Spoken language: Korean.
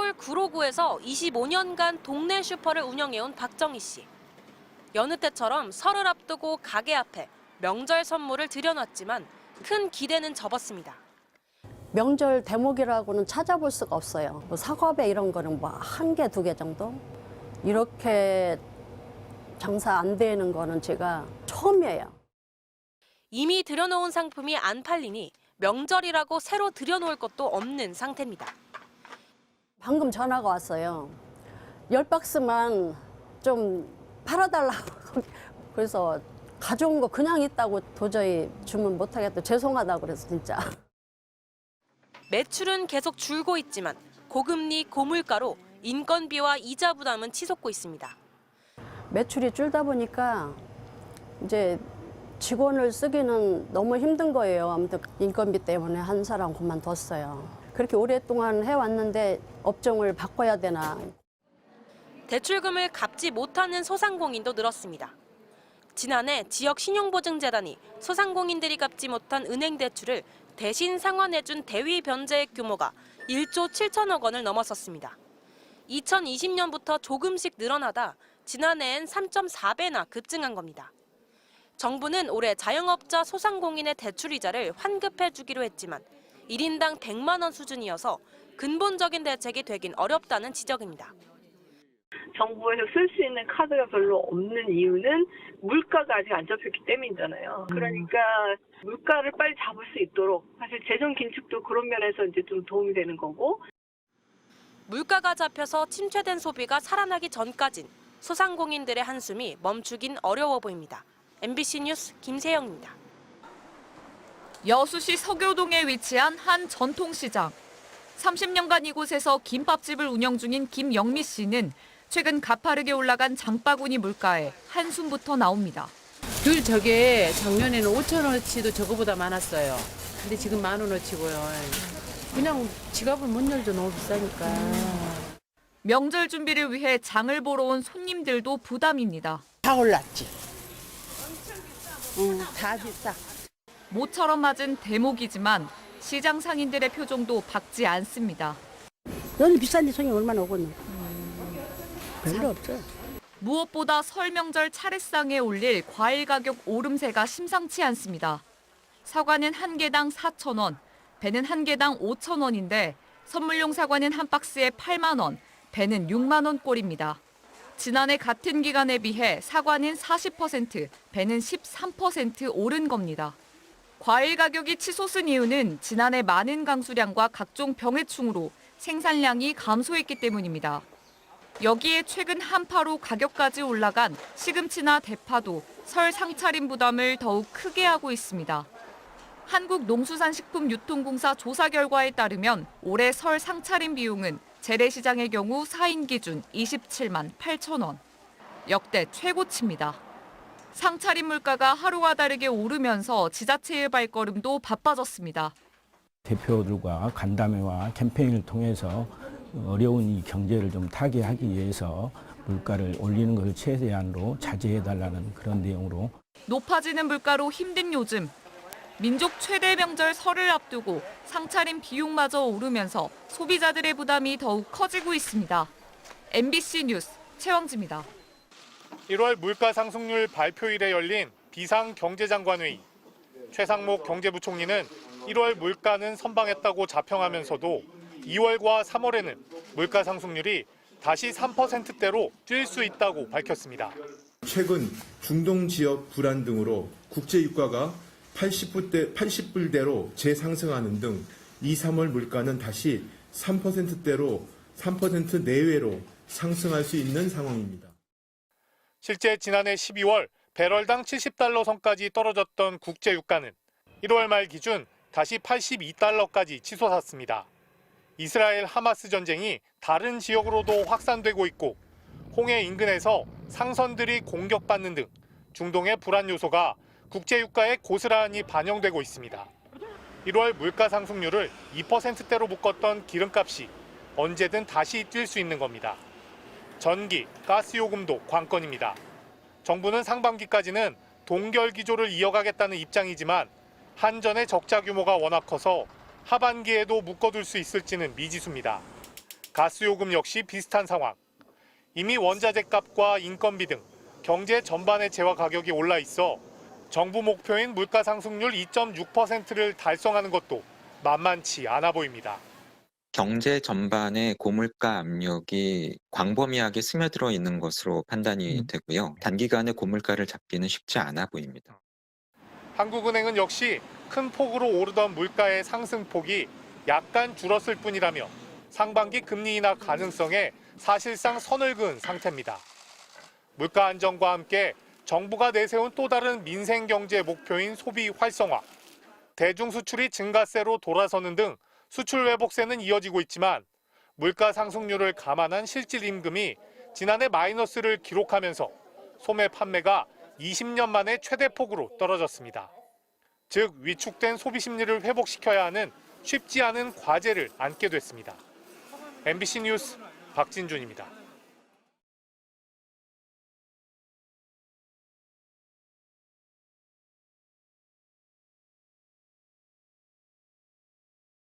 서울 구로구에서 25년간 동네 슈퍼를 운영해온 박정희 씨. 여느 때처럼 설을 앞두고 가게 앞에 명절 선물을 들여놨지만 큰 기대는 접었습니다. 명절 대목이라고는 찾아볼 수가 없어요. 뭐 사과배 이런 거는 뭐 한 개, 두 개 정도? 이렇게 장사 안 되는 거는 제가 처음이에요. 이미 들여놓은 상품이 안 팔리니 명절이라고 새로 들여놓을 것도 없는 상태입니다. 방금 전화가 왔어요. 10박스만 좀 팔아달라고. 그래서 가져온 거 그냥 있다고 도저히 주문 못하겠다. 죄송하다고 그래서 진짜. 매출은 계속 줄고 있지만 고금리, 고물가로 인건비와 이자 부담은 치솟고 있습니다. 매출이 줄다 보니까 이제 직원을 쓰기는 너무 힘든 거예요. 아무튼 인건비 때문에 한 사람 그만뒀어요. 그렇게 오랫동안 해왔는데 업종을 바꿔야 되나. 대출금을 갚지 못하는 소상공인도 늘었습니다. 지난해 지역신용보증재단이 소상공인들이 갚지 못한 은행 대출을 대신 상환해준 대위 변제액 규모가 1조 7천억 원을 넘어섰습니다. 2020년부터 조금씩 늘어나다 지난해엔 3.4배나 급증한 겁니다. 정부는 올해 자영업자 소상공인의 대출이자를 환급해주기로 했지만 1인당 100만 원 수준이어서 근본적인 대책이 되긴 어렵다는 지적입니다. 정부에서 쓸 수 있는 카드가 별로 없는 이유는 물가가 아직 안 잡혔기 때문이잖아요. 그러니까 물가를 빨리 잡을 수 있도록 사실 재정 긴축도 그런 면에서 이제 좀 도움이 되는 거고. 물가가 잡혀서 침체된 소비가 살아나기 전까진 소상공인들의 한숨이 멈추긴 어려워 보입니다. MBC 뉴스 김세영입니다. 여수시 서교동에 위치한 한 전통시장. 30년간 이곳에서 김밥집을 운영 중인 김영미 씨는 최근 가파르게 올라간 장바구니 물가에 한숨부터 나옵니다. 늘 저게 작년에는 5,000원어치도 저거보다 많았어요. 근데 지금 10,000원어치고요. 그냥 지갑을 못 열죠. 너무 비싸니까. 명절 준비를 위해 장을 보러 온 손님들도 부담입니다. 다 올랐지. 다 비싸. 모처럼 맞은 대목이지만 시장 상인들의 표정도 밝지 않습니다. 너는 비싼데 손님 얼마나 오겠노? 별로 없어. 무엇보다 설 명절 차례상에 올릴 과일 가격 오름세가 심상치 않습니다. 사과는 한 개당 4,000원, 배는 한 개당 5,000원인데 선물용 사과는 한 박스에 8만 원, 배는 6만 원 꼴입니다. 지난해 같은 기간에 비해 사과는 40%, 배는 13% 오른 겁니다. 과일 가격이 치솟은 이유는 지난해 많은 강수량과 각종 병해충으로 생산량이 감소했기 때문입니다. 여기에 최근 한파로 가격까지 올라간 시금치나 대파도 설 상차림 부담을 더욱 크게 하고 있습니다. 한국농수산식품유통공사 조사 결과에 따르면 올해 설 상차림 비용은 재래시장의 경우 4인 기준 27만 8천 원. 역대 최고치입니다. 상차림 물가가 하루와 다르게 오르면서 지자체의 발걸음도 바빠졌습니다. 대표들과 간담회와 캠페인을 통해서 어려운 이 경제를 좀 타개하기 위해서 물가를 올리는 것을 최대한으로 자제해달라는 그런 내용으로. 높아지는 물가로 힘든 요즘. 민족 최대 명절 설을 앞두고 상차림 비용마저 오르면서 소비자들의 부담이 더욱 커지고 있습니다. MBC 뉴스 최왕지입니다. 1월 물가 상승률 발표일에 열린 비상경제장관회의. 최상목 경제부총리는 1월 물가는 선방했다고 자평하면서도 2월과 3월에는 물가 상승률이 다시 3%대로 뛸 수 있다고 밝혔습니다. 최근 중동 지역 불안 등으로 국제 유가가 80불대로 재상승하는 등 2, 3월 물가는 다시 3%대로 3% 내외로 상승할 수 있는 상황입니다. 실제 지난해 12월 배럴당 70달러 선까지 떨어졌던 국제 유가는 1월 말 기준 다시 82달러까지 치솟았습니다. 이스라엘 하마스 전쟁이 다른 지역으로도 확산되고 있고 홍해 인근에서 상선들이 공격받는 등 중동의 불안 요소가 국제 유가에 고스란히 반영되고 있습니다. 1월 물가 상승률을 2%대로 묶었던 기름값이 언제든 다시 뛸 수 있는 겁니다. 전기, 가스 요금도 관건입니다. 정부는 상반기까지는 동결 기조를 이어가겠다는 입장이지만 한전의 적자 규모가 워낙 커서 하반기에도 묶어둘 수 있을지는 미지수입니다. 가스요금 역시 비슷한 상황. 이미 원자재 값과 인건비 등 경제 전반의 재화 가격이 올라 있어 정부 목표인 물가 상승률 2.6%를 달성하는 것도 만만치 않아 보입니다. 경제 전반의 고물가 압력이 광범위하게 스며들어 있는 것으로 판단이 되고요. 단기간에 고물가를 잡기는 쉽지 않아 보입니다. 한국은행은 역시 큰 폭으로 오르던 물가의 상승폭이 약간 줄었을 뿐이라며 상반기 금리 인하 가능성에 사실상 선을 그은 상태입니다. 물가 안정과 함께 정부가 내세운 또 다른 민생 경제 목표인 소비 활성화, 대중 수출이 증가세로 돌아서는 등 수출 회복세는 이어지고 있지만 물가 상승률을 감안한 실질 임금이 지난해 마이너스를 기록하면서 소매 판매가 20년 만에 최대폭으로 떨어졌습니다. 즉 위축된 소비 심리를 회복시켜야 하는 쉽지 않은 과제를 안게 됐습니다. MBC 뉴스 박진준입니다.